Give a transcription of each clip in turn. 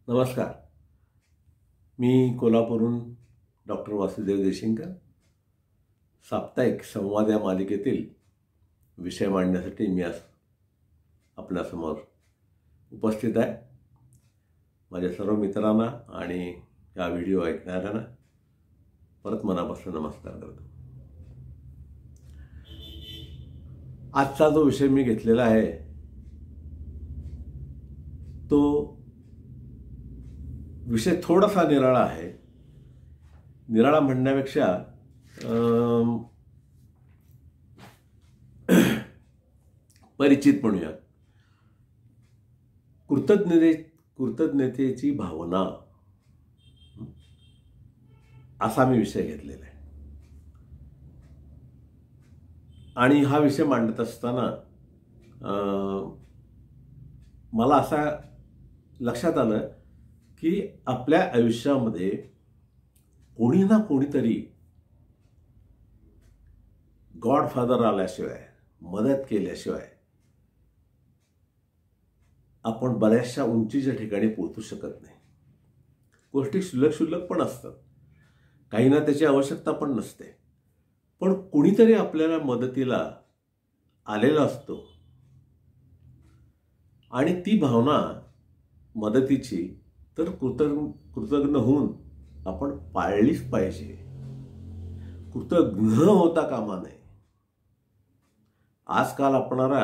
नमस्कार. मी कोल्हापूरहून डॉक्टर वासुदेव देशिंगकर. साप्ताहिक संवाद या मालिकेतील विषय मांडण्यासाठी मी आज आपल्यासमोर उपस्थित आहे. माझ्या सर्व मित्रांना आणि या व्हिडिओ ऐकणाऱ्यांना परत मनापासून नमस्कार करतो. आजचा जो विषय मी घेतलेला आहे तो विषय थोडासा निराळा आहे. निराळा म्हणण्यापेक्षा परिचित म्हणूया. कृतज्ञतेची भावना असा मी विषय घेतलेला आहे. आणि हा विषय मांडत असताना मला असा लक्षात आलं की आपल्या आयुष्यामध्ये कोणी ना कोणीतरी गॉडफादर आल्याशिवाय, मदत केल्याशिवाय आपण बऱ्याचशा उंचीच्या ठिकाणी पोहोचू शकत नाही. गोष्टी क्षुल्लक पण असतात, काहींना त्याची आवश्यकता पण नसते, पण कुणीतरी आपल्याला मदतीला आलेला असतो आणि ती भावना मदतीची तर कृतज्ञ होऊन आपण पाळलीच पाहिजे. कृतज्ञ होता कामा नये. आजकाल आपणाला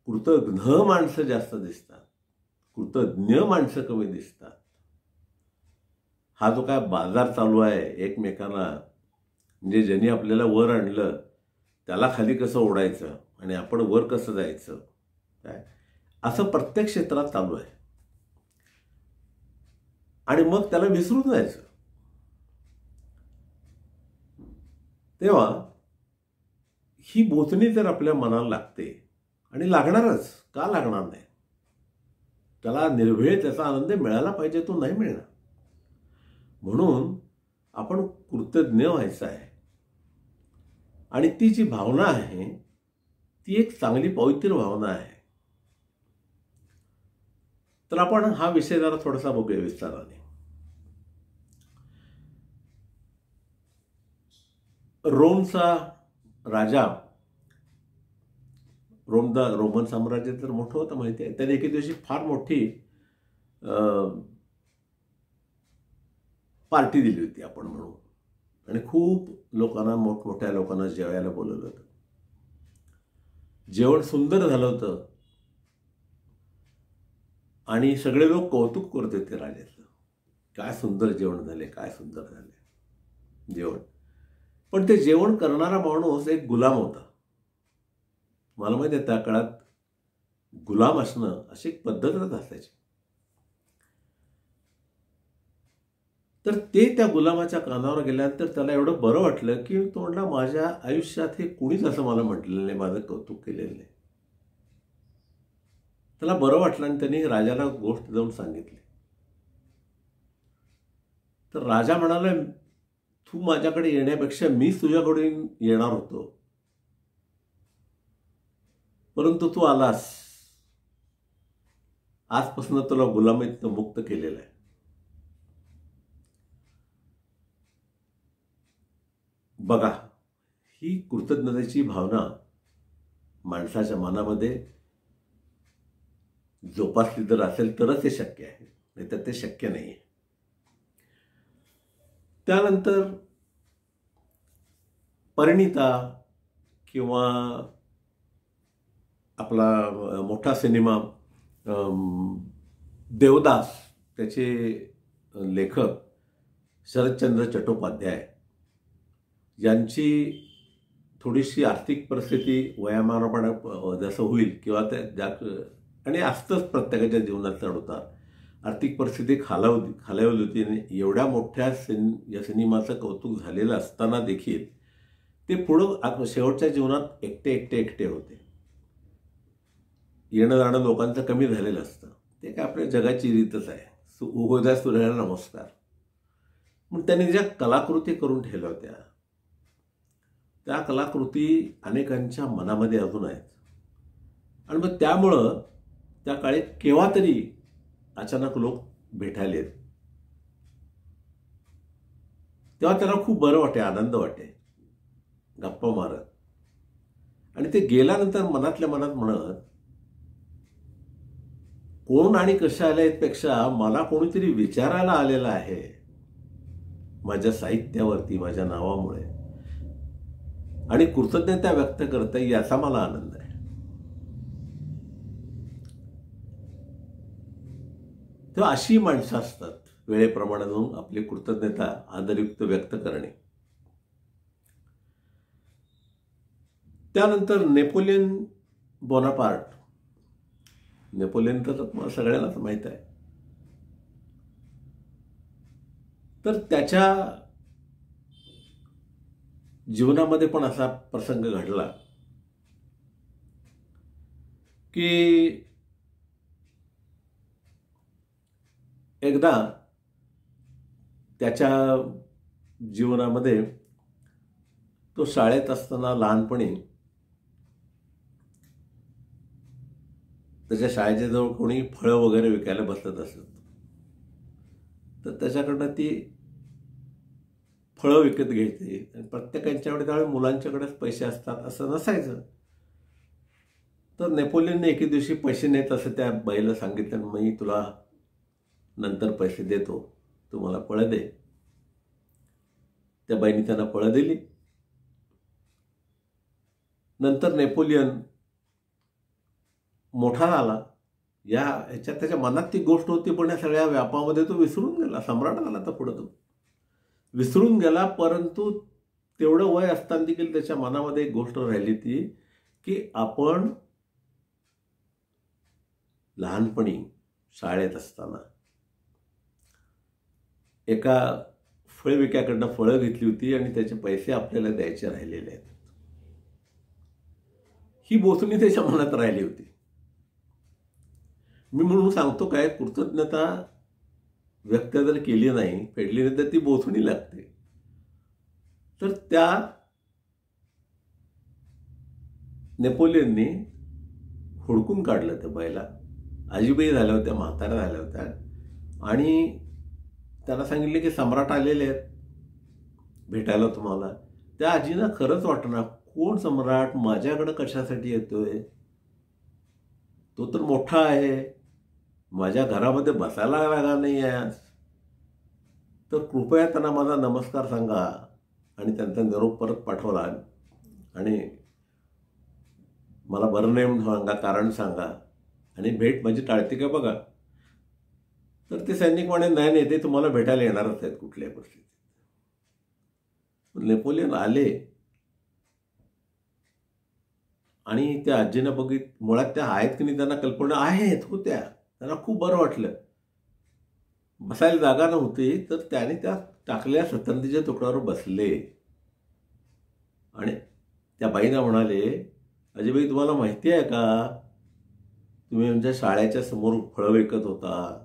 कृतज्ञ माणसं जास्त दिसतात, कृतज्ञ माणसं कमी दिसतात. हा जो काय बाजार चालू आहे एकमेकांना, म्हणजे ज्यांनी आपल्याला वर आणलं त्याला खाली कसं ओढायचं आणि आपण वर कसं जायचं, काय असं प्रत्येक क्षेत्रात चालू आहे. आणि मग त्याला विसरून जायचं. तेव्हा ही बोचणी जर आपल्या मनाला लागते, आणि लागणारच, का लागणार नाही, त्याला निर्भेळ त्याचा आनंद मिळाला पाहिजे, तो नाही मिळणार. म्हणून आपण कृतज्ञ व्हायचं आहे. आणि ती जी भावना आहे ती एक चांगली पवित्र भावना आहे. तर आपण हा विषय जरा थोडासा बघूया विस्ताराने. रोमचा राजा, रोमन साम्राज्य तर मोठं होतं माहिती आहे. त्याने एके दिवशी फार मोठी पार्टी दिली होती आपण म्हणू, आणि खूप लोकांना, मोठमोठ्या लोकांना जेवायला बोलवलं होतं. जेवण सुंदर झालं होतं आणि सगळे लोक कौतुक करत होते राजाचं. काय सुंदर जेवण झाले, काय सुंदर झाले जेवण. पण ते जेवण करणारा माणूस एक गुलाम होता. मला माहिती आहे त्या काळात गुलाम असणं अशी एक पद्धतच असायची. तर ते त्या गुलामाच्या कानावर गेल्यानंतर त्याला एवढं बरं वाटलं की तो म्हटला, माझ्या आयुष्यात हे कुणीच असं मला म्हटलेलं नाही, माझं कौतुक केलेलं नाही. त्याला बरं वाटलं आणि त्यांनी राजाला गोष्ट जाऊन सांगितली. तर राजा म्हणाला, तू माझ्याकडे येण्यापेक्षा मीच तुझ्याकडून येणार होतो, परंतु तू आलास. आजपासून तुला गुलामीतनं मुक्त केलेलं आहे. बघा, ही कृतज्ञतेची भावना माणसाच्या मनामध्ये जोपासली जर असेल तरच हे शक्य आहे, नाहीतर ते शक्य नाही आहे. त्यानंतर परिणिता किंवा आपला मोठा सिनेमा देवदास, त्याचे लेखक शरदचंद्र चट्टोपाध्याय यांची थोडीशी आर्थिक परिस्थिती वयामानापणे जसं होईल किंवा त्या आणि असतंच प्रत्येकाच्या जीवनात चढ-उतार, आर्थिक परिस्थिती खालावली होती. आणि एवढ्या मोठ्या या सिनेमाचं कौतुक झालेलं असताना देखील ते पुढं शेवटच्या जीवनात एकटे होते. येणं जाणं लोकांचं कमी झालेलं असतं. ते काय आपल्या जगाची रीतच आहे. उगवत्या सूर्याला नमस्कार. मग त्यांनी ज्या कलाकृती करून ठेवल्या होत्या त्या कलाकृती अनेकांच्या मनामध्ये अजून आहेत. आणि मग त्यामुळं त्या काळी केव्हा तरी अचानक लोक भेटायला येत, तेव्हा त्याला खूप बरं वाटे, आनंद वाटे, गप्पा मारत. आणि ते गेल्यानंतर मनातल्या मनात म्हणत, कोण आणि कशा आल्या पेक्षा मला कोणीतरी विचारायला आलेलं आहे माझ्या साहित्यावरती, माझ्या नावामुळे, आणि कृतज्ञता व्यक्त करता याचा मला आनंद आहे. तेव्हा अशी माणसं असतात वेळेप्रमाणे जाऊन आपली कृतज्ञता आदरयुक्त व्यक्त करणे. त्यानंतर नेपोलियन बोनापार्ट. नेपोलियन तर तुम्हाला सगळ्यांनाच माहित आहे. तर त्याच्या जीवनामध्ये पण असा प्रसंग घडला की एकदा त्याच्या जीवनामध्ये तो शाळेत असताना लहानपणी त्याच्या शाळेच्या जवळ कोणी फळं वगैरे विकायला बसत असत, तर त्याच्याकडनं ती फळं विकत घ्यायची. आणि प्रत्येकांच्याकडे त्यावेळी मुलांच्याकडेच पैसे असतात असं नसायचं. तर नेपोलियनने एके दिवशी पैसे नेत असं त्या बाईला सांगितलं, मी तुला नंतर पैसे देतो, तू मला फळं दे. त्या बाईने त्यांना फळं दिली. नंतर नेपोलियन मोठा झाला. ह्याच्यात त्याच्या मनात ती गोष्ट होती, पण या सगळ्या व्यापामध्ये तो विसरून गेला. सम्राट झाला तर पुढे तो विसरून गेला. परंतु तेवढं वय असताना देखील त्याच्या मनामध्ये एक गोष्ट राहिली ती की आपण लहानपणी शाळेत असताना एका फळ विक्याकडनं फळं घेतली होती आणि त्याचे पैसे आपल्याला द्यायचे राहिलेले आहेत. ही बोचणी त्याच्या मनात राहिली होती. मी म्हणून सांगतो काय, कृतज्ञता व्यक्त जर केली नाही, फेडली नाही, तर ती बोचणी लागते. तर त्या नेपोलियनने हुडकून काढलं त्या बाईला. आजीबाई झाल्या होत्या, म्हाताऱ्या झाल्या होत्या, आणि त्याला सांगितले की सम्राट आलेले आहेत भेटायला तुम्हाला. त्या आजीना खरंच वाटणार, कोण सम्राट, माझ्याकडे कशासाठी येतोय, तो तर मोठा आहे, माझ्या घरामध्ये बसायला लागा नाही आहे, तर कृपया त्यांना माझा नमस्कार सांगा. आणि त्यांचा निरोप परत पाठवला आणि मला बरं नाही म्हणून सांगा, कारण सांगा, आणि भेट माझी टाळते का बघा. तर ते सैनिक म्हणे, नाही नाही, ते तुम्हाला भेटायला येणारच आहेत कुठल्याही परिस्थितीत. नेपोलियन आले आणि त्या आजीनं बघित, मुळात त्या आहेत की नाही त्यांना कल्पना आहेत, होत्या. त्यांना खूप बरं वाटलं. बसायला जागा नव्हती, तर त्याने त्या टाकलेल्या सतरंजीच्या तुकड्यावर बसले आणि त्या बाईंना म्हणाले, अजयबाई तुम्हाला माहिती आहे का, तुम्ही आमच्या शाळेच्या समोर फळं विकत होता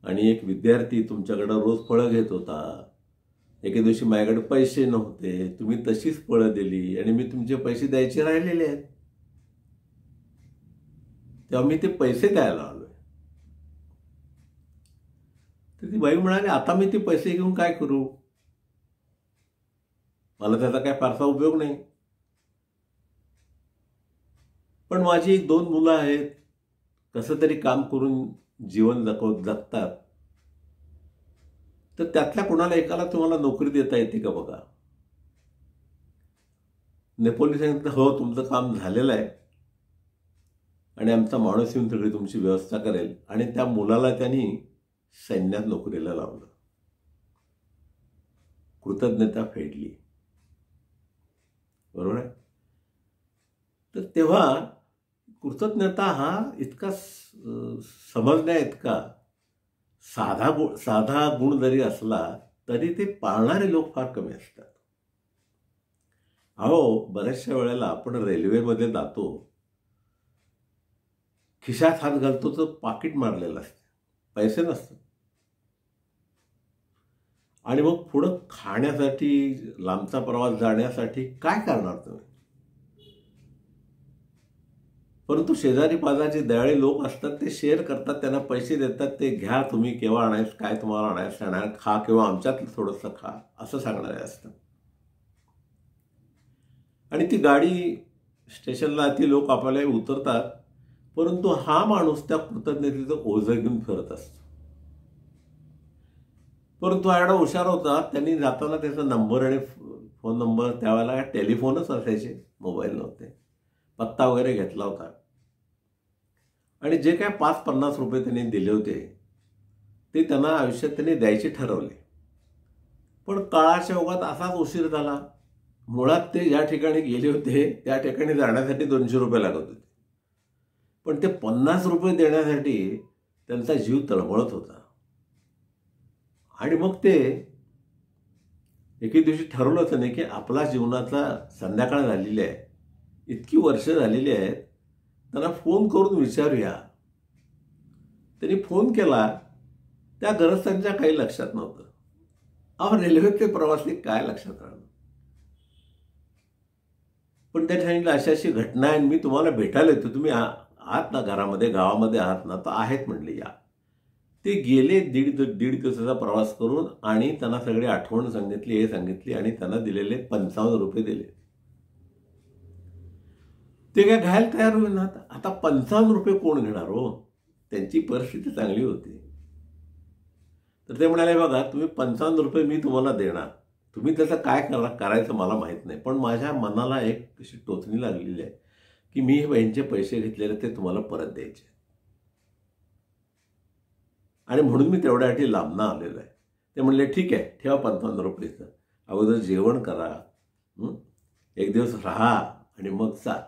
आणि एक विद्यार्थी तुमच्याकडं रोज फळं घेत होता. एके दिवशी माझ्याकडे पैसे नव्हते, तुम्ही तशीच फळं दिली आणि मी तुमचे पैसे द्यायचे राहिलेले आहेत, तेव्हा मी ते पैसे द्यायला आलोय. तर ती बाई म्हणाली, आता मी ते पैसे घेऊन काय करू, मला त्याचा काय फारसा उपयोग नाही, पण माझी 1-2 मुलं आहेत, कसं तरी काम करून जीवन जगतात, तर त्यातल्या कोणाला एकाला तुम्हाला नोकरी देता येते का बघा. नेपोलियन सांगितलं, हो तुमचं काम झालेलं आहे आणि आमचा माणूस येऊन सगळी तुमची व्यवस्था करेल. आणि त्या मुलाला त्यांनी सैन्यात नोकरीला लावलं. कृतज्ञता फेडली. बरोबर आहे. तर तेव्हा कृतज्ञता हा इतका समजण्या इतका साधा गुण जरी असला तरी ते पाळणारे लोक फार कमी असतात. अहो, बऱ्याचशा वेळेला आपण रेल्वेमध्ये जातो, खिशात हात घालतो तर पाकिट मारलेलं असतं, पैसे नसतात, आणि मग पुढं खाण्यासाठी, लांबचा प्रवास जाण्यासाठी काय करणार तुम्ही. परंतु शेजारी पाजारी दयाळे लोक असतात, ते शेअर करतात, त्यांना पैसे देतात, ते घ्या तुम्ही, केव्हा आणायचं, काय तुम्हाला आणायचं आणा, खा किंवा आमच्यातलं थोडंसं खा, असं सांगणारे असतात. आणि ती गाडी स्टेशनला ती लोक आपल्याला उतरतात, परंतु हा माणूस त्या कृतज्ञतेचं ओझं घेऊन फिरत असतो. परंतु हा एवढा हुशार होता, त्यांनी जाताना त्याचा नंबर आणि फोन नंबर, त्यावेळेला टेलिफोनच असायचे, मोबाईल नव्हते, पत्ता वगैरे घेतला होता. आणि जे काय 5-50 रुपये त्यांनी दिले होते ते त्यांना आयुष्यात त्यांनी द्यायचे ठरवले. पण काळाच्या ओघात असाच उशीर झाला. मुळात ते ज्या ठिकाणी गेले होते त्या ठिकाणी जाण्यासाठी 200 रुपये लागत होते, पण ते 50 रुपये देण्यासाठी त्यांचा जीव तळमळत होता. आणि मग ते एके दिवशी ठरवलं त्याने की आपला जीवनाचा संध्याकाळ झालेली आहे, इतकी वर्ष झालेली आहेत, त्यांना फोन करून विचारूया. त्यांनी फोन केला, त्या गरजस्थांच्या काही लक्षात नव्हतं. अहो, रेल्वेतले प्रवासी काय लक्षात राहणार. पण त्या ठिकाणी अशी अशी घटना आहे, मी तुम्हाला भेटायला येतो, तुम्ही आहात ना घरामध्ये, गावामध्ये आहात ना, तर आहेत म्हणले, या. ते गेले दीड दिवसाचा प्रवास करून आणि त्यांना सगळी आठवण सांगितली, हे सांगितली आणि त्यांना दिलेले 55 रुपये दिले. ते काय घ्यायला तयार होईनात. आता 55 रुपये कोण घेणार हो, त्यांची परिस्थिती चांगली होती. तर ते म्हणाले, बघा तुम्ही 55 रुपये मी तुम्हाला देणार, तुम्ही त्याचं काय करायचं मला माहीत नाही, पण माझ्या मनाला एक अशी टोचणी लागलेली आहे की मी यांचे पैसे घेतलेले ते तुम्हाला परत द्यायचे, आणि म्हणून मी तेवढ्यासाठी लांबणं आलेलो आहे. ते म्हणले, ठीक आहे, ठेवा 55 रुपयेचं, अगोदर जेवण करा, एक दिवस राहा आणि मग जा.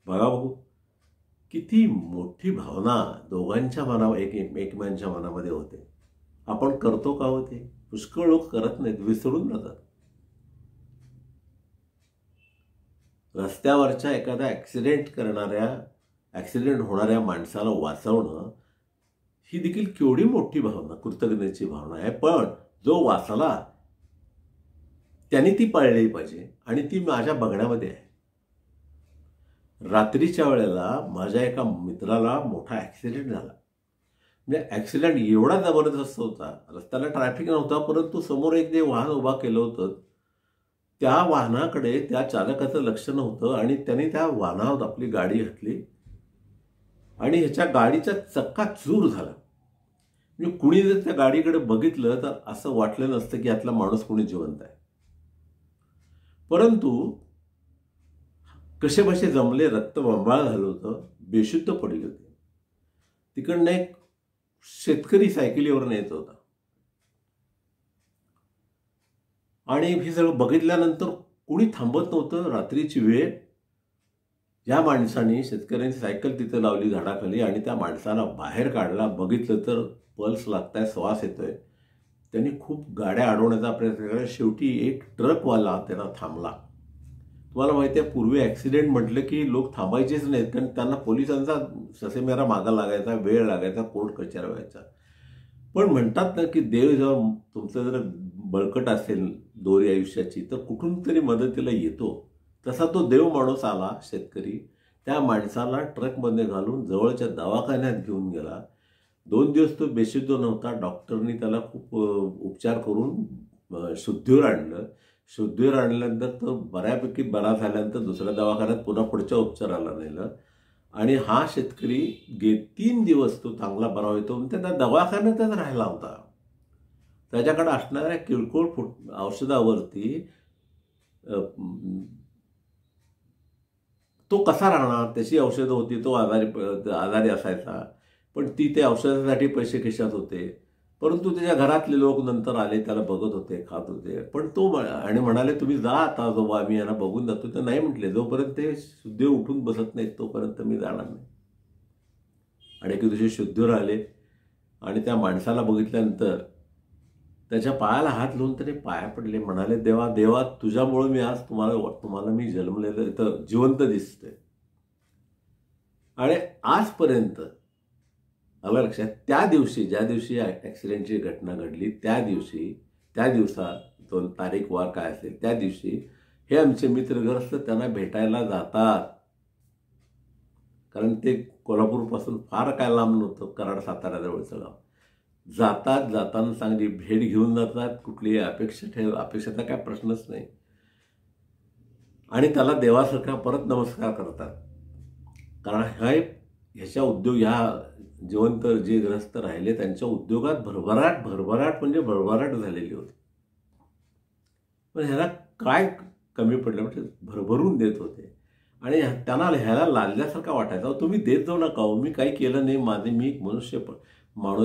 बघा बघू किती मोठी भावना दोघांच्या मनावर, एकमेकांच्या मनामध्ये होते. आपण करतो का होते? पुष्कळ लोक करत नाहीत, विसरून जातात. रस्त्यावरच्या एखादा ऍक्सिडेंट होणाऱ्या माणसाला वाचवणं ही देखील केवढी मोठी भावना, कृतज्ञतेची भावना आहे. पण जो वाचला त्यांनी ती पाळली पाहिजे, आणि ती माझ्या बघण्यामध्ये आहे. रात्रीच्या वेळेला माझ्या एका मित्राला मोठा ऍक्सिडेंट झाला. म्हणजे ऍक्सिडेंट एवढा जबरदस्त होता, रस्त्याला ट्रॅफिक नव्हता, परंतु समोर एक जे वाहन उभा केलं होतं त्या वाहनाकडे त्या चालकाचं लक्ष नव्हतं, आणि त्याने त्या वाहनावर आपली गाडी घातली आणि ह्याच्या गाडीचा चक्काचूर झाला. म्हणजे कुणी जर त्या गाडीकडे बघितलं तर असं वाटलं नसतं की यातला माणूस कुणी जिवंत आहे. परंतु कसे बसे जमले, रक्तबंबाळ झालं होतं, बेशुद्ध पडले होते. तिकडनं एक शेतकरी सायकलीवर येत होता, आणि हे सगळं बघितल्यानंतर कुणी थांबत नव्हतं. रात्रीची वेळ, या माणसाने, शेतकऱ्यांची सायकल तिथे लावली झाडाखाली आणि त्या माणसाला बाहेर काढला. बघितलं तर पल्स लागताय, श्वास येतोय. त्यांनी खूप गाड्या अडवण्याचा प्रयत्न केला. शेवटी एक ट्रकवाला त्यांना थांबला. तुम्हाला माहिती आहे, पूर्वी ऍक्सिडेंट म्हटलं की लोक थांबायचेच नाहीत, कारण त्यांना पोलिसांचा ससेमेरा मागा लागायचा, वेळ लागायचा, कोर्ट कचेऱ्या व्हायचा. पण म्हणतात ना की देव जेव्हा तुमचं जर बळकट असेल दोरी आयुष्याची, तर कुठून तरी मदतीला येतो. तसा तो देव माणूस आला, शेतकरी. त्या माणसाला ट्रकमध्ये घालून जवळच्या दवाखान्यात घेऊन गेला. 2 दिवस तो बेशुद्ध नव्हता. डॉक्टरनी त्याला खूप उपचार करून शुद्धीवर आणलं. शुद्धीवर आणल्यानंतर तो बऱ्यापैकी बरा झाल्यानंतर दुसऱ्या दवाखान्यात पुन्हा पुढच्या उपचाराला नेलं, आणि हा शेतकरी 3 दिवस तो चांगला बरा होतो. त्या दवाखान्यातच राहिला होता. त्याच्याकडे असणाऱ्या किरकोळ औषधावरती तो कसा राहणार, त्याची औषधं होती, तो आजारी असायचा, पण ते औषधासाठी पैसे खिशात होते. परंतु त्याच्या घरातले लोक नंतर आले, त्याला बघत होते, खात होते. पण तो आणि म्हणाले, तुम्ही जा आता, जो आम्ही यांना बघून जातो. ते नाही म्हटले, जोपर्यंत ते शुद्धीवर उठून बसत नाहीत तोपर्यंत मी जाणार नाही. आणि एके दिवशी शुद्धीवर आले आणि त्या माणसाला बघितल्यानंतर त्याच्या पायाला हात लावून त्याने पाया पडले. म्हणाले, देवा तुझ्यामुळे मी आज तुम्हाला मी जन्मलेलं इथं जिवंत दिसतोय. आणि आजपर्यंत आलं लक्षात, त्या दिवशी ज्या दिवशी ऍक्सिडेंटची घटना घडली त्या दिवसात 2 तारीख वार काय असेल त्या दिवशी हे आमचे मित्रग्रस्त त्यांना भेटायला जातात. कारण ते कोल्हापूरपासून फार काय लांब नव्हतं, कराड साताऱ्याजवळचं गाव. जाताना चांगली भेट घेऊन जातात, कुठली अपेक्षेचा काय प्रश्नच नाही. आणि त्याला देवासारखा परत नमस्कार करतात. कारण ह्याच्या ह्या जिवंत जे ग्रस्त राहिले त्यांच्या उद्योगात भरभराट म्हणजे भरभराट झालेली होती. पण ह्याला काय कमी पडलं म्हणजे भरभरून देत होते. आणि त्यांना ह्याला लाजल्यासारखा वाटायचा. तुम्ही देत जाऊ नका, मी काही केलं नाही, मी एक माणूस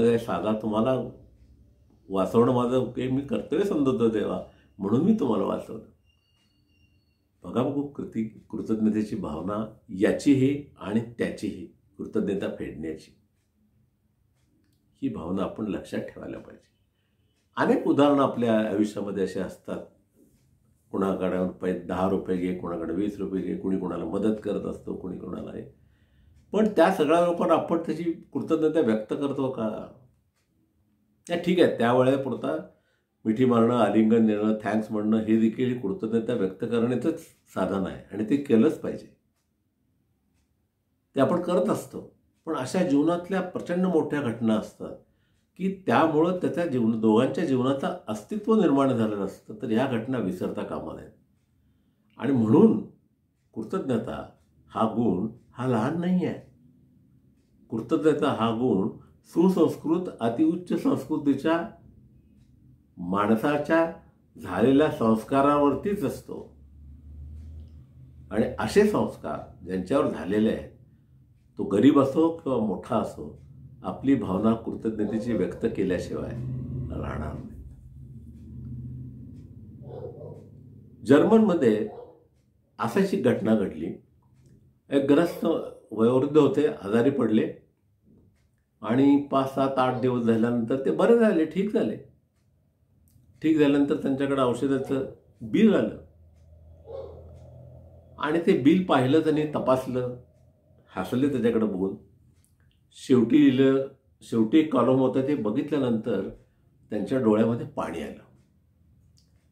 आहे साधा, तुम्हाला वाचवणं माझं काही मी कर्तव्य समजतो देवा, म्हणून मी तुम्हाला वाचवलं. बघा कृतज्ञतेची भावना याचीही आणि त्याचीही, कृतज्ञता फेडण्याची, ही भावना आपण लक्षात ठेवायला पाहिजे. अनेक उदाहरणं आपल्या आयुष्यामध्ये असे असतात. कुणाकडे 10 रुपये घे, कुणाकडे 20 रुपये घे, कुणी कुणाला मदत करत असतो, कुणी कुणाला आहे. पण त्या सगळ्या लोकांना आपण त्याची कृतज्ञता व्यक्त करतो का? ठीक आहे, त्यावेळेपुरता मिठी मारणं, आलिंगन देणं, थँक्स म्हणणं हे देखील कृतज्ञता व्यक्त करण्याचंच साधन आहे आणि ते केलंच पाहिजे. ते आपण करत असतो. पण अशा जीवनातल्या प्रचंड मोठ्या घटना असतात की त्यामुळं दोघांच्या जीवनाचं अस्तित्व निर्माण झालेलं असतं. तर ह्या घटना विसरता कामा नयेत. आणि म्हणून कृतज्ञता हा गुण हा लहान नाही आहे. कृतज्ञता हा गुण सुसंस्कृत अतिउच्च संस्कृतीच्या माणसाच्या झालेल्या संस्कारावरतीच असतो. आणि असे संस्कार ज्यांच्यावर झालेले आहेत, तो गरीब असो किंवा मोठा असो, आपली भावना कृतज्ञतेची व्यक्त केल्याशिवाय राहणार नाही. जर्मनमध्ये असाची घटना घडली. एक ग्रस्त वयोवृद्ध होते, आजारी पडले आणि 5, 7, 8 दिवस झाल्यानंतर ते बरे झाले, ठीक झाले. ठीक झाल्यानंतर त्यांच्याकडे औषधाचं बिल आलं आणि ते बिल पाहिलं, त्यांनी तपासलं, हसले त्याच्याकडे बघून. शेवटी एक कॉलम होतं, ते बघितल्यानंतर त्यांच्या डोळ्यामध्ये पाणी आलं.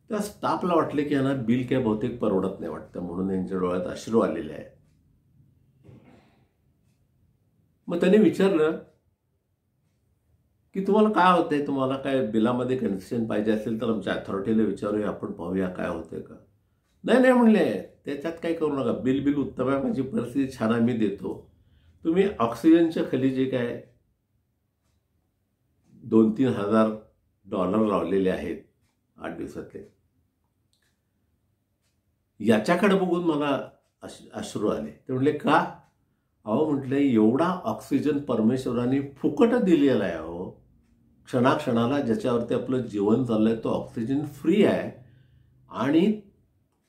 त्या स्टाफला वाटले की यांना बिल काय बहुतेक परवडत नाही वाटतं, म्हणून यांच्या डोळ्यात अश्रू आलेले आहेत. मग त्यांनी विचारलं की तुम्हाला काय होतंय, तुम्हाला काय बिलामध्ये कन्सेशन पाहिजे असेल तर आमच्या अथॉरिटीला विचारूया, आपण पाहूया काय होतंय का. नाही म्हणले, त्याच्यात काही करू नका, बिल उत्तम आहे, माझी परिस्थिती छान आहे, मी देतो. तुम्ही ऑक्सिजनच्या खाली जे काय $2,000-3,000 लावलेले आहेत 8 दिवसातले, याच्याकडे बघून मला अश्रू आले. ते म्हणले का? अहो म्हटलं, एवढा ऑक्सिजन परमेश्वराने फुकट दिलेला आहे. अहो, क्षणाक्षणाला ज्याच्यावरती आपलं जीवन चाललंय तो ऑक्सिजन फ्री आहे. आणि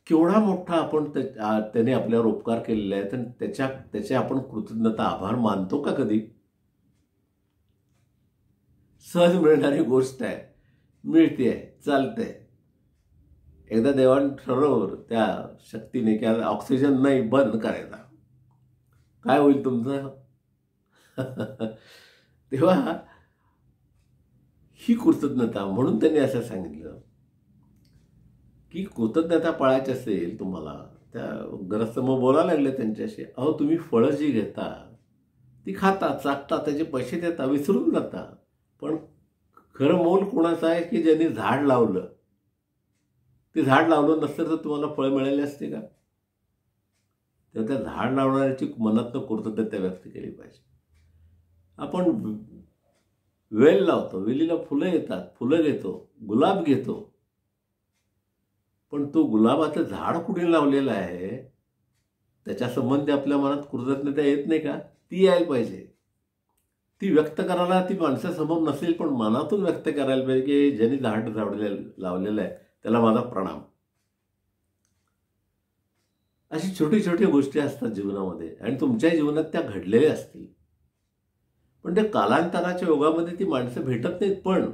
केवढा मोठा आपण त्याने आपल्यावर उपकार केलेले आहेत आणि त्याचे आपण कृतज्ञता, आभार मानतो का कधी? सहज मिळणारी गोष्ट आहे, मिळते, चालते. एकदा देवाने ठरवलं त्या शक्तीने की ऑक्सिजन नाही, बंद करायचा, काय होईल तुमचं? तेव्हा ही कृतज्ञता, म्हणून त्यांनी असं सांगितलं की कृतज्ञता पाळायची असेल तुम्हाला. त्या ग्रस्त मग बोलायला लागले त्यांच्याशी. अहो, तुम्ही फळं जी घेता ती खाता, चाकता, त्याचे पैसे देता, विसरून जाता. पण खरं मोल कोणाचं आहे की ज्यांनी झाड लावलं. ते झाड लावलं नसतं तर तुम्हाला फळं मिळाली असते का? तर त्या झाड लावणाऱ्याची मनातनं कृतज्ञता व्यक्त केली पाहिजे. आपण वेल लावतो, वेलीला फुलं येतात, फुलं घेतो, गुलाब घेतो, पण तो गुलाबाचं झाड कुठे लावलेलं आहे त्याच्या संबंधी आपल्या मनात कृतज्ञता येत नाही का? ती यायला पाहिजे. ती व्यक्त करायला ती माणसासमोर नसेल, पण मनातून व्यक्त करायला पाहिजे की ज्यांनी झाड लावलेलं आहे त्याला माझा प्रणाम. अशी छोटी छोटी गोष्टी असतात जीवनामध्ये आणि तुमच्या जीवनात त्या घडलेल्या असतील. पण त्या कालांतराच्या योगामध्ये ती माणसं भेटत नाहीत, पण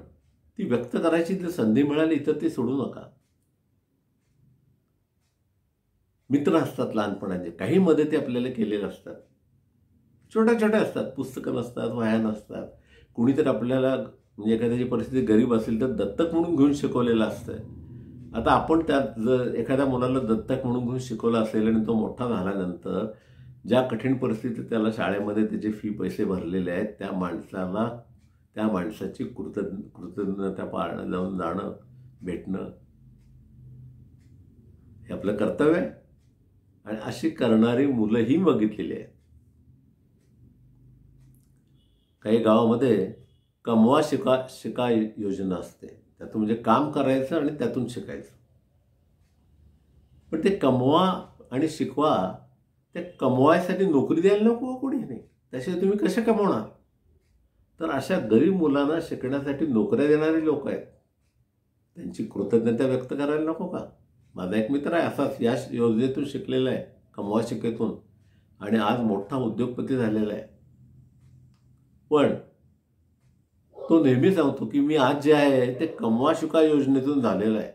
ती व्यक्त करायची जर संधी मिळाली तर ती सोडू नका. मित्र असतात लहानपणाचे, काही मदती आपल्याला केलेल्या असतात, छोट्या छोट्या असतात, पुस्तकं नसतात, वह्या नसतात. कुणीतरी आपल्याला म्हणजे एखाद्याची परिस्थिती गरीब असेल तर दत्तक म्हणून घेऊन शिकवलेलं असतं. आता आपण जर एखाद्या मुलाला दत्तक म्हणून घेऊन शिकवलं असेल आणि तो मोठा झाल्यानंतर ज्या कठीण परिस्थितीत त्याला शाळेमध्ये त्याचे फी पैसे भरलेले आहेत त्या माणसाला त्या माणसाची कृतज्ञता पाळणं जाऊन जाणं भेटणं हे आपलं कर्तव्य आहे. आणि अशी करणारी मुलंही बघितलेली आहेत. काही गावामध्ये कमवा शिका योजना असते. त्यातून म्हणजे काम करायचं आणि त्यातून शिकायचं. पण ते कमवा आणि शिकवा, ते कमवायसाठी नोकरी द्यायला नको कोणी नाही. त्याशिवाय तुम्ही कसे कमवणार? तर अशा गरीब मुलांना शिकण्यासाठी नोकऱ्या देणारे लोक आहेत, त्यांची कृतज्ञता व्यक्त करायला नको का? माझा एक मित्र आहे असाच या योजनेतून शिकलेला आहे, कमवा शिकेतून, आणि आज मोठा उद्योगपती झालेला आहे. पण तो नेहमी सांगतो की मी आज जे आहे ते कमवा शिका योजनेतून झालेलं आहे.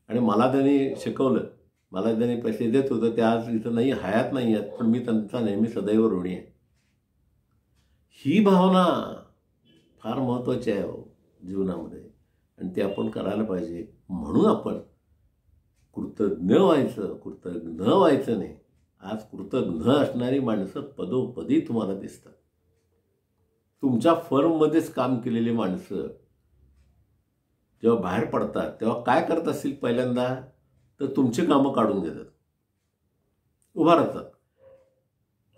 आणि मला त्यांनी शिकवलं, मला त्यांनी पैसे देत होतं. ते आज इथं नाही, हयात नाही आहेत, पण मी त्यांचा नेहमी सदैव ऋणी आहे. ही भावना फार महत्त्वाची आहे जीवनामध्ये, आणि ते आपण करायला पाहिजे. म्हणून आपण कृतज्ञ व्हायचं नाही. आज कृतज्ञ असणारी माणसं पदोपदी तुम्हाला दिसतात. तुमच्या फर्ममध्येच काम केलेली माणसं जेव्हा बाहेर पडतात तेव्हा काय करत असतील पहिल्यांदा, तर तुमची कामं काढून घेतात, उभा राहतात.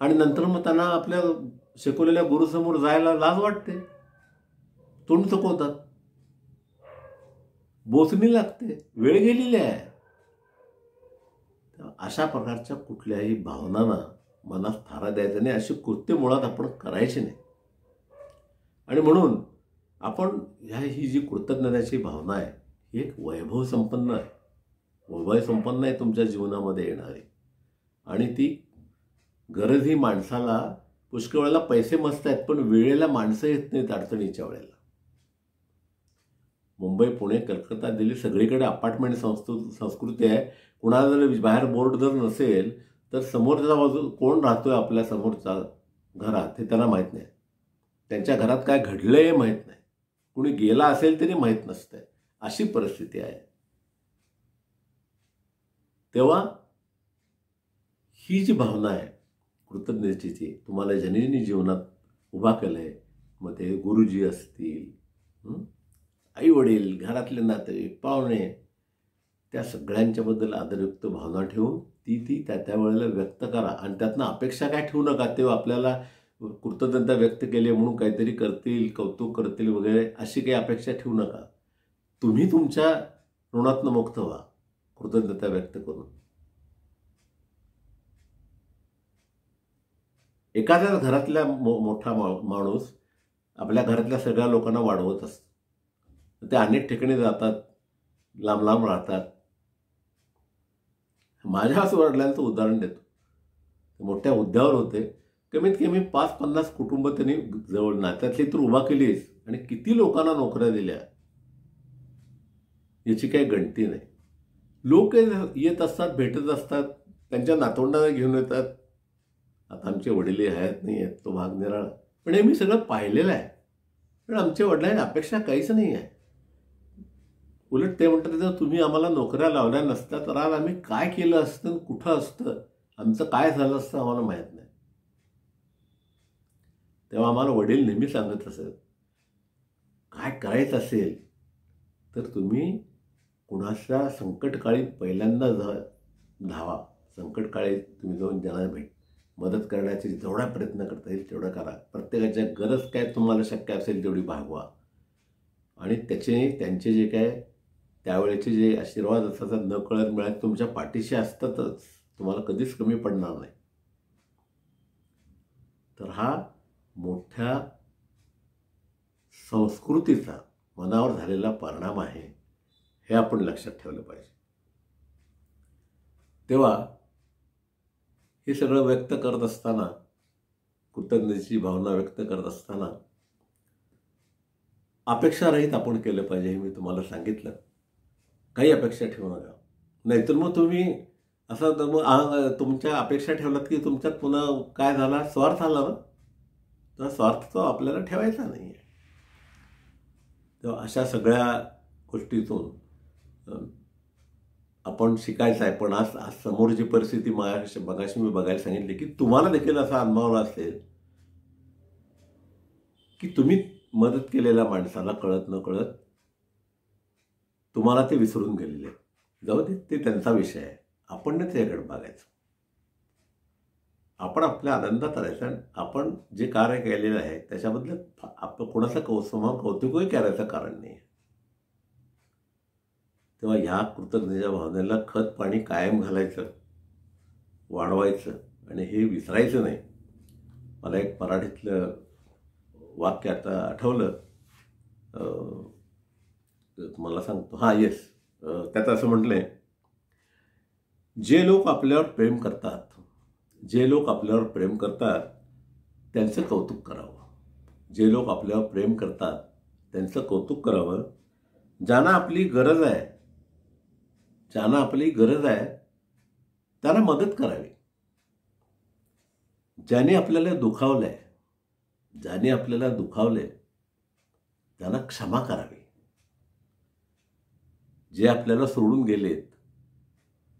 आणि नंतर मग त्यांना आपल्या शिकवलेल्या गुरुसमोर जायला लाज वाटते, तोंड चुकवतात, बोचणी लागते, वेळ गेलेली आहे. अशा प्रकारच्या कुठल्याही भावनांना मनात थारा द्यायचा नाही. अशी कृत्य मुळात आपण करायची नाही. आणि म्हणून आपण ही जी कृतज्ञतेची भावना आहे ही एक वैभव संपन्न आहे तुमच्या जीवनामध्ये येणारी. आणि ती गरज ही माणसाला, पुष्कळ वेळेला पैसे मस्त आहेत पण वेळेला माणसं येत नाहीत अडचणीच्या वेळेला. मुंबई, पुणे, कलकत्ता, दिल्ली सगळीकडे अपार्टमेंट संस्कृती आहे. कुणाला जर बाहेर बोर्ड जर नसेल तर समोरच्या बाजू कोण राहतोय आपल्या समोरच्या घरात हे त्यांना माहीत नाही. त्यांच्या घरात काय घडलंय हे माहीत नाही. कुणी गेला असेल तरी माहीत नसतंय. अशी परिस्थिती आहे. तेव्हा ही जी भावना आहे कृतज्ञतेची, तुम्हाला ज्यांनी जीवनात उभा केलंय, मग ते गुरुजी असतील, आई वडील, घरातले नाते, पाहुणे, त्या सगळ्यांच्याबद्दल आदरयुक्त भावना ठेवून ती त्या वेळेला व्यक्त करा. आणि त्यातनं अपेक्षा काय ठेवू नका, ते आपल्याला कृतज्ञता व्यक्त केली म्हणून काहीतरी करतील, कौतुक करतील वगैरे, अशी काही अपेक्षा ठेवू नका. तुम्ही तुमच्या ऋणातनं मुक्त व्हा कृतज्ञता व्यक्त करून. एखाद्या घरातल्या मोठा माणूस आपल्या घरातल्या सगळ्या लोकांना वाढवत असतो. ते अनेक ठिकाणी जातात, लांब लांब राहतात. माझ्या असं वडिलांचं उदाहरण देतो. मोठ्या हुद्द्यावर होते, कमीत कमी 5-50 कुटुंब त्यांनी जवळ नात्यातली तर उभा केलीच, आणि किती लोकांना नोकऱ्या दिल्या याची काही गणती नाही. लोक येत असतात, भेटत असतात, त्यांच्या नातवंडांना घेऊन येतात. आता आमचे वडील हयात नाही आहेत, तो भाग निराळा, पण हे मी सगळं पाहिलेलं आहे. पण आमच्या वडिलांनी अपेक्षा काहीच नाही आहे. उलट ते म्हणतात, जर तुम्ही आम्हाला नोकऱ्या लावल्या नसत्या तर आज आम्ही काय केलं असतं, कुठं असतं, आमचं काय झालं असतं आम्हाला माहीत नाही. तेव्हा आम्हाला वडील नेहमी सांगत असत, काय करायचं असेल तर तुम्ही कुणाच्या संकटकाळी पहिल्यांदा धावा. संकटकाळी तुम्ही जाऊन ज्यांना मदत करण्याचे जेवढा प्रयत्न करता येईल तेवढा करा. प्रत्येकाच्या गरज काय तुम्हाला शक्य असेल तेवढी भागवा. आणि त्यांचे जे काय त्यावेळेचे जे आशीर्वाद असतात न कळत मिळत तुमच्या पाठीशी असतातच, तुम्हाला कधीच कमी पडणार नाही. तर हा मोठ्या संस्कृतीचा मनावर झालेला परिणाम आहे, हे आपण लक्षात ठेवलं पाहिजे. तेव्हा हे सगळं व्यक्त करत असताना, कृतज्ञतेची भावना व्यक्त करत असताना अपेक्षारहित आपण केलं पाहिजे. हे मी तुम्हाला सांगितलं. काही अपेक्षा ठेवू नका, नाहीतर मग तुम्ही असं मग तुमच्या अपेक्षा ठेवलात की तुमच्यात पुन्हा काय झाला, स्वार्थ आला ना, तर स्वार्थ तो आपल्याला ठेवायचा नाही आहे. तेव्हा अशा सगळ्या गोष्टीतून आपण शिकायचं आहे. पण आज आज समोरची परिस्थिती मगाशी मी बघायला सांगितली की तुम्हाला देखील असा अनुभवला असेल की तुम्ही मदत केलेल्या माणसाला कळत न कळत तुम्हाला ते विसरून गेलेले. जाऊ दे, ते त्यांचा विषय आहे. आपण नाही त्याच्याकडे बघायचं. आपण आपल्या आनंदात राहायचं आणि आपण जे कार्य केलेलं आहे त्याच्याबद्दल आपण कोणाचं समोर कौतुकही करायचं कारण नाही. तेव्हा ह्या कृतज्ञतेच्या भावनेला खत पाणी कायम घालायचं, वाढवायचं आणि हे विसरायचं नाही. मला एक मराठीतलं वाक्य आता आठवलं, तुम्हाला सांगतो. येस, त्यात असं म्हटलंय, जे लोक आपल्यावर प्रेम करतात, जे लोक आपल्यावर प्रेम करतात त्यांचं कौतुक करावं. जे लोक आपल्यावर प्रेम करतात त्यांचं कौतुक करावं. ज्यांना आपली गरज आहे, ज्यांना आपली गरज आहे त्यांना मदत करावी. ज्याने आपल्याला दुखावलंय, ज्याने आपल्याला दुखावलंय त्यांना क्षमा करावी. जे आपल्याला सोडून गेलेत,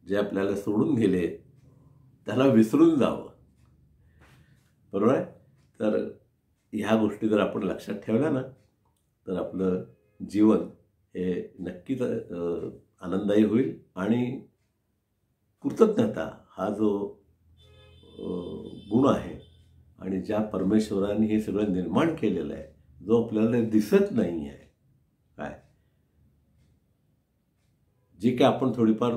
जे आपल्याला सोडून गेलेत त्याला विसरून जावं. बरोबर आहे. तर ह्या गोष्टी जर आपण लक्षात ठेवल्या ना तर आपलं जीवन हे नक्कीच आनंददायी होईल. आणि कृतज्ञता हा जो गुण आहे आणि ज्या परमेश्वराने हे सगळं निर्माण केलेलं आहे, जो आपल्याला दिसत नाही आहे, काय जे काय आपण थोडीफार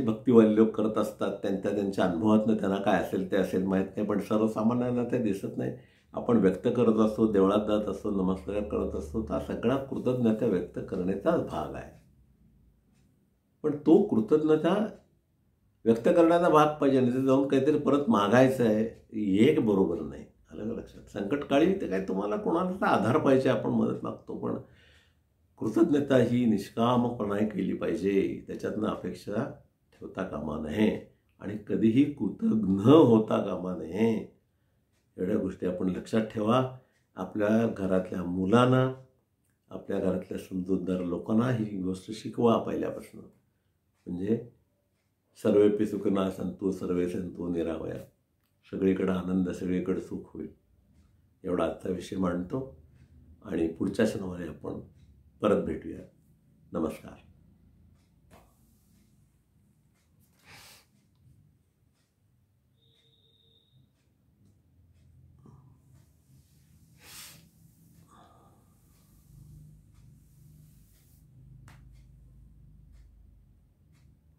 भक्तिवाली लोक करत असतात, त्यांच्या अनुभवातनं त्यांना काय असेल ते असेल माहीत नाही, पण सर्वसामान्यांना ते दिसत नाही. आपण व्यक्त करत असतो, देवळात जात असतो, नमस्कार करत असतो, तर सगळा कृतज्ञता व्यक्त करण्याचाच भाग आहे. पण तो कृतज्ञता व्यक्त करण्याचा भाग पाहिजे, नाही तर जाऊन काहीतरी परत मागायचं आहे, हे बरोबर नाही. आलं का लक्षात? संकटकाळी ते काय तुम्हाला कोणाचा आधार पाहिजे, आपण मदत मागतो, पण कृतज्ञता ही निष्कामपणे केली पाहिजे. त्याच्यातनं अपेक्षा ठेवता कामा नये आणि कधीही कृतज्ञ होता कामा नये. एवढ्या गोष्टी आपण लक्षात ठेवा. आपल्या घरातल्या मुलांना, आपल्या घरातल्या समजूतदार लोकांना ही गोष्ट शिकवा पहिल्यापासून. म्हणजे सर्वेपि सुखिनः सन्तु सर्वे सन्तु निरामया. सगळीकडे आनंद, सगळीकडे सुख होईल. एवढा आजचा विषय मांडतो आणि पुढच्या शनिवारी आपण परत भेटूया. नमस्कार.